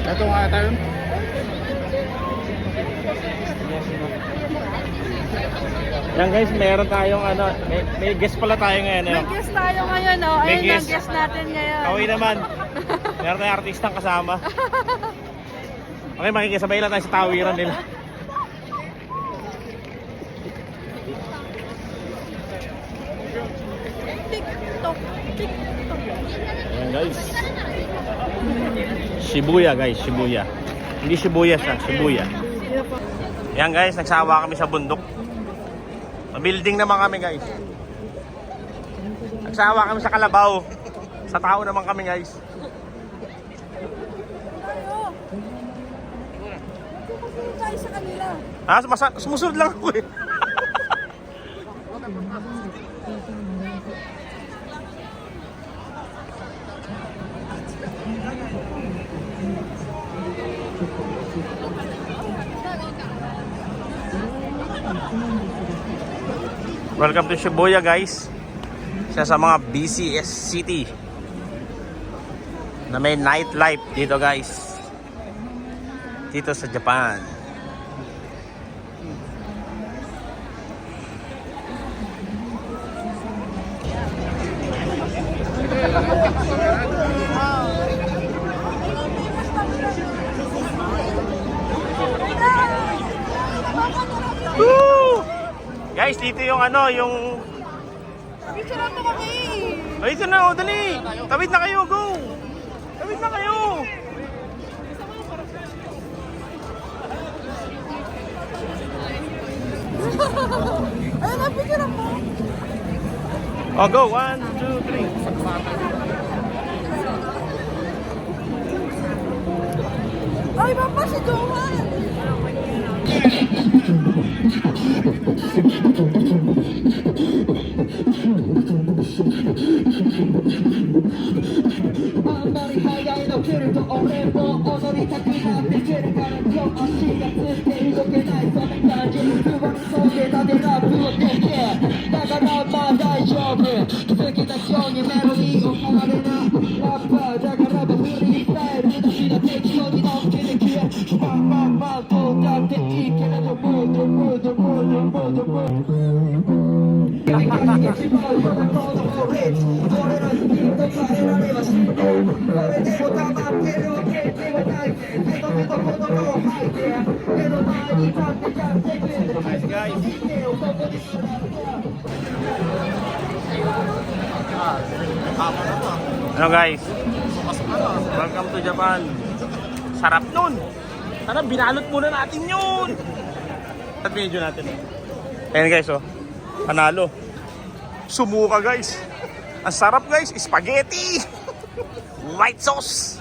Ito nga tayo. Yan guys, meron tayong ano, may guest pala tayo ngayon. May guest tayo ngayon, oh. May Ayun guest. ang guest natin ngayon. Okay naman. Meron tayong artistang kasama. Okay, makikisabay lang tayo sa tawiran nila. TikTok. TikTok. Ayan guys. Shibuya guys, Shibuya. Hindi Shibuya siya, Shibuya. Ayan guys, nagsawa kami sa bundok. Building naman kami guys. Nagsawa kami sa kalabaw. Sa tao naman kami guys. Tayo sa kanila. Sumusunod lang ako eh. Welcome to Shibuya guys. Isa sa mga busiest city na may nightlife dito guys. Dito sa Japan. Woo! Guys, dito yung ano, yung... Picture mo kami. Ay, ito na, oh, dali! Tawid na kayo, go! Tawid na kayo! Ayun na, picture mo. Oh, go! 1, 2, 3. Ay, papa, si Johan. Ano guys? Welcome to Japan. Sarap nun. Tara, binalot muna natin yun. At video natin. Ayan guys, oh. Panalo. Sumuka guys. Ang sarap guys. Spaghetti. White sauce.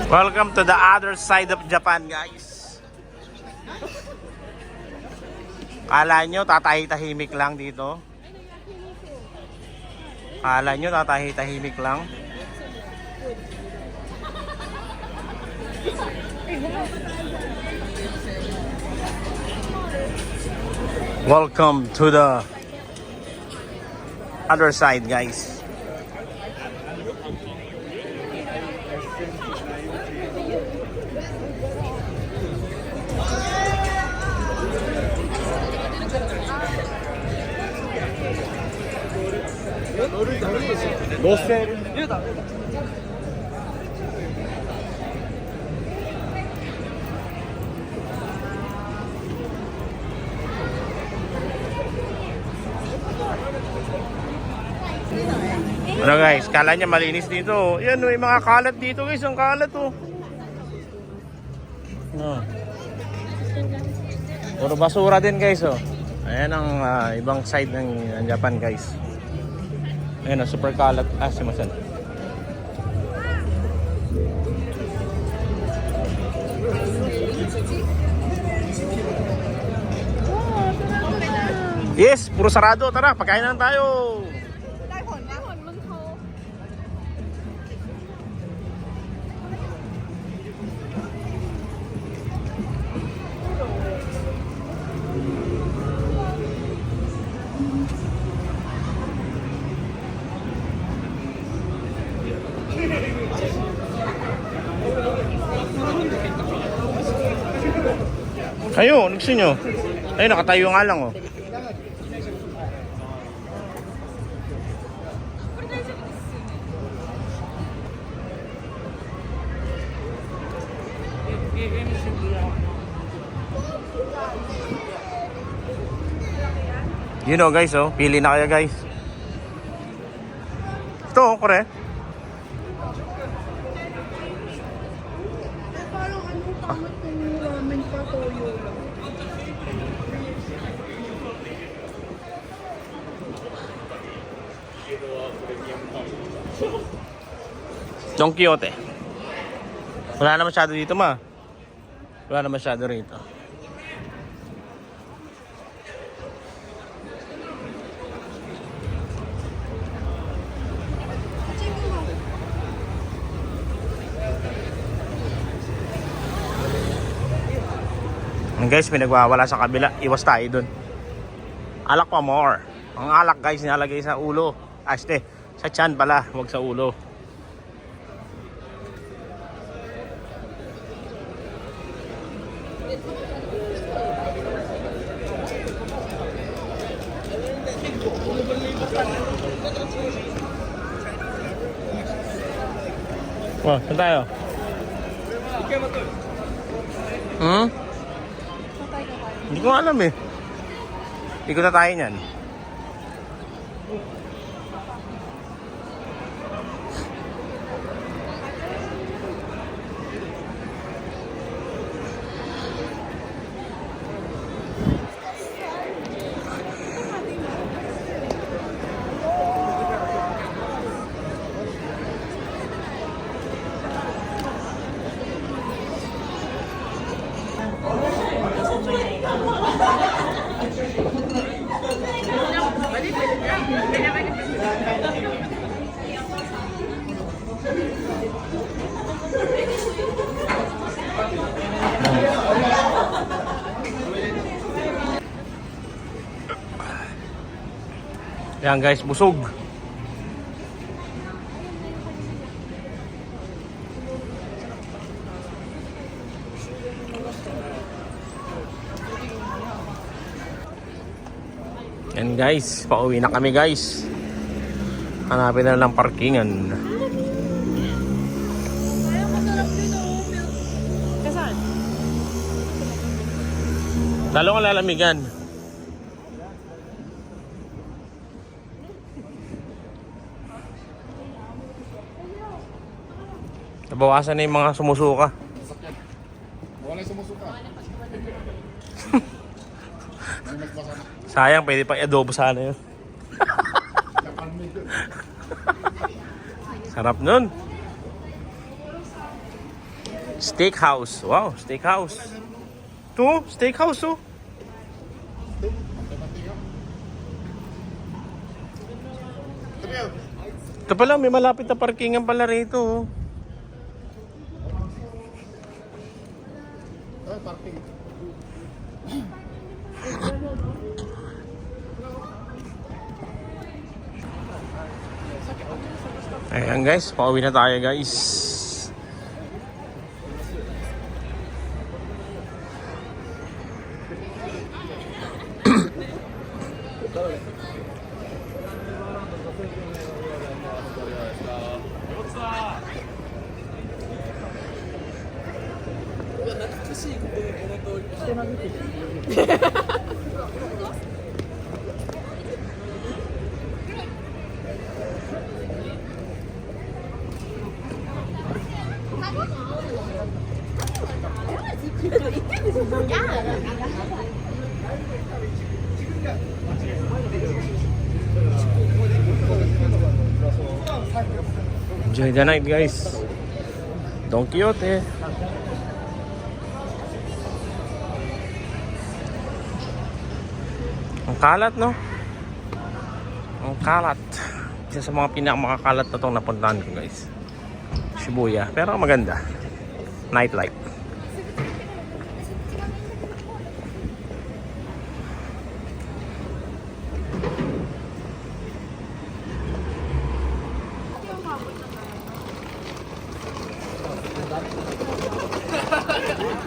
Welcome to the other side of Japan, guys. Kala nyo tatahi-tahimik lang dito? Kala nyo tatahi-tahimik lang? Welcome to the other side, guys. Ano guys, kala niya malinis dito. Yan oh, yung mga kalat dito guys, ang kalat oh. No. Puro basura din guys oh. Ayan ang ibang side ng Japan guys. Ayan oh, super kalat. Ah, simasan. Yes, puro sarado. Tara, pagkain na lang tayo. ได้ผลนะผลมึงโทร Kayo, gusto nyo? Ayun, nakatayo nga lang, oh. You know, guys, oh. Pili na kayo, guys. Ito, oh, kore. parang anong tamad ng ramen pa toyo lang. Don Quixote. Wala na masyado dito, ma. Wala na masyado rito. Guys, may nagwawala sa kabila. Iwas tayo dun. Alak pa more. Ang alak, guys, nilalagay sa ulo. Aste, sa tiyan pala, huwag sa ulo. Wah, saan tayo? Hindi ko alam eh. Ikot na tayo niyan. Yan guys, busog. Yan guys, pauwi na kami guys. Hanapin na lang parkingan. Ayaw masarap dito. Kasan? Lalo kang lalamigan. Nabawasan na yung mga sumusuka. Wala yung sumusuka. Sayang, pwede pa i-adobo sana yun. Sarap nun. Steakhouse. Wow, steakhouse. Ito, steakhouse oh. Ito pala, may malapit na parkingan pala rito oh. Parking. Ayan guys, pauwi na tayo guys. Enjoy the night guys. Don Quixote. kalat, no? Ang kalat. Isa sa mga pinakamakalat na itong napuntahan ko, guys. Shibuya. Pero maganda. Nightlife.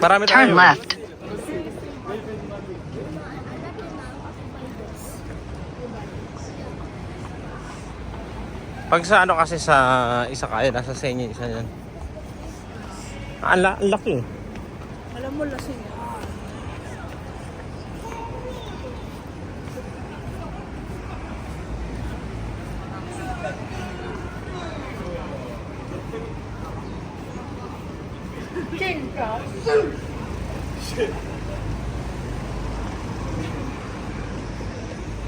Marami tayo. Turn left. Pag sa ano kasi sa isa kaya, nasa sa inyo isa yan. Ang laki. Alam mo, lasing yan. King ka?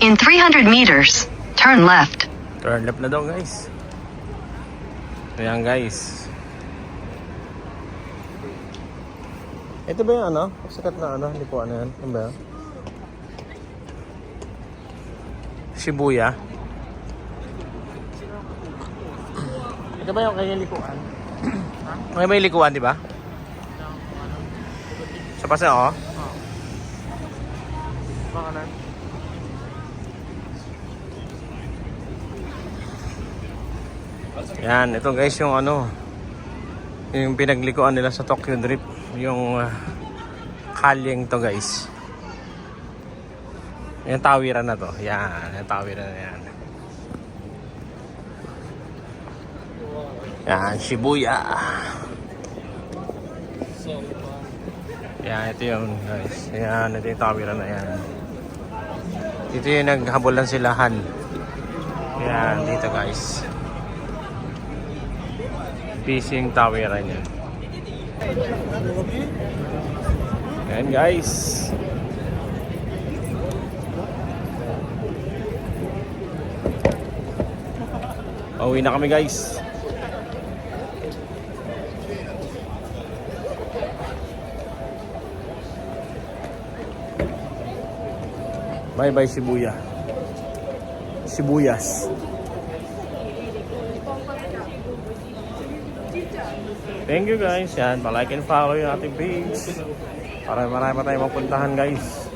In 300 meters, turn left. Turn left na daw, guys. Ayan, guys. Ito ba yung ano? Sikat na ano? Hindi ko ano yan. Ano ba yan? Shibuya. Ito ba yung kanyang likuan? May may likuan, di ba? Sa pasa, oh? Baka na. Yan, ito guys yung ano, yung pinaglikuan nila sa Tokyo Drift, yung kalyeng to guys. Yung tawiran na to. Yan, yung tawiran na yan. Yan, Shibuya. Yan, ito yung guys. Yan, ito yung tawiran na yan. Dito yung naghabulan silahan. Yan, dito guys. Fishing tawiran yan. Yan guys. Pauwi na kami guys. Bye bye Shibuya. Shibuyas. Thank you guys. Yan, pa-like and follow yung ating page. Para marami pa tayong mapuntahan guys.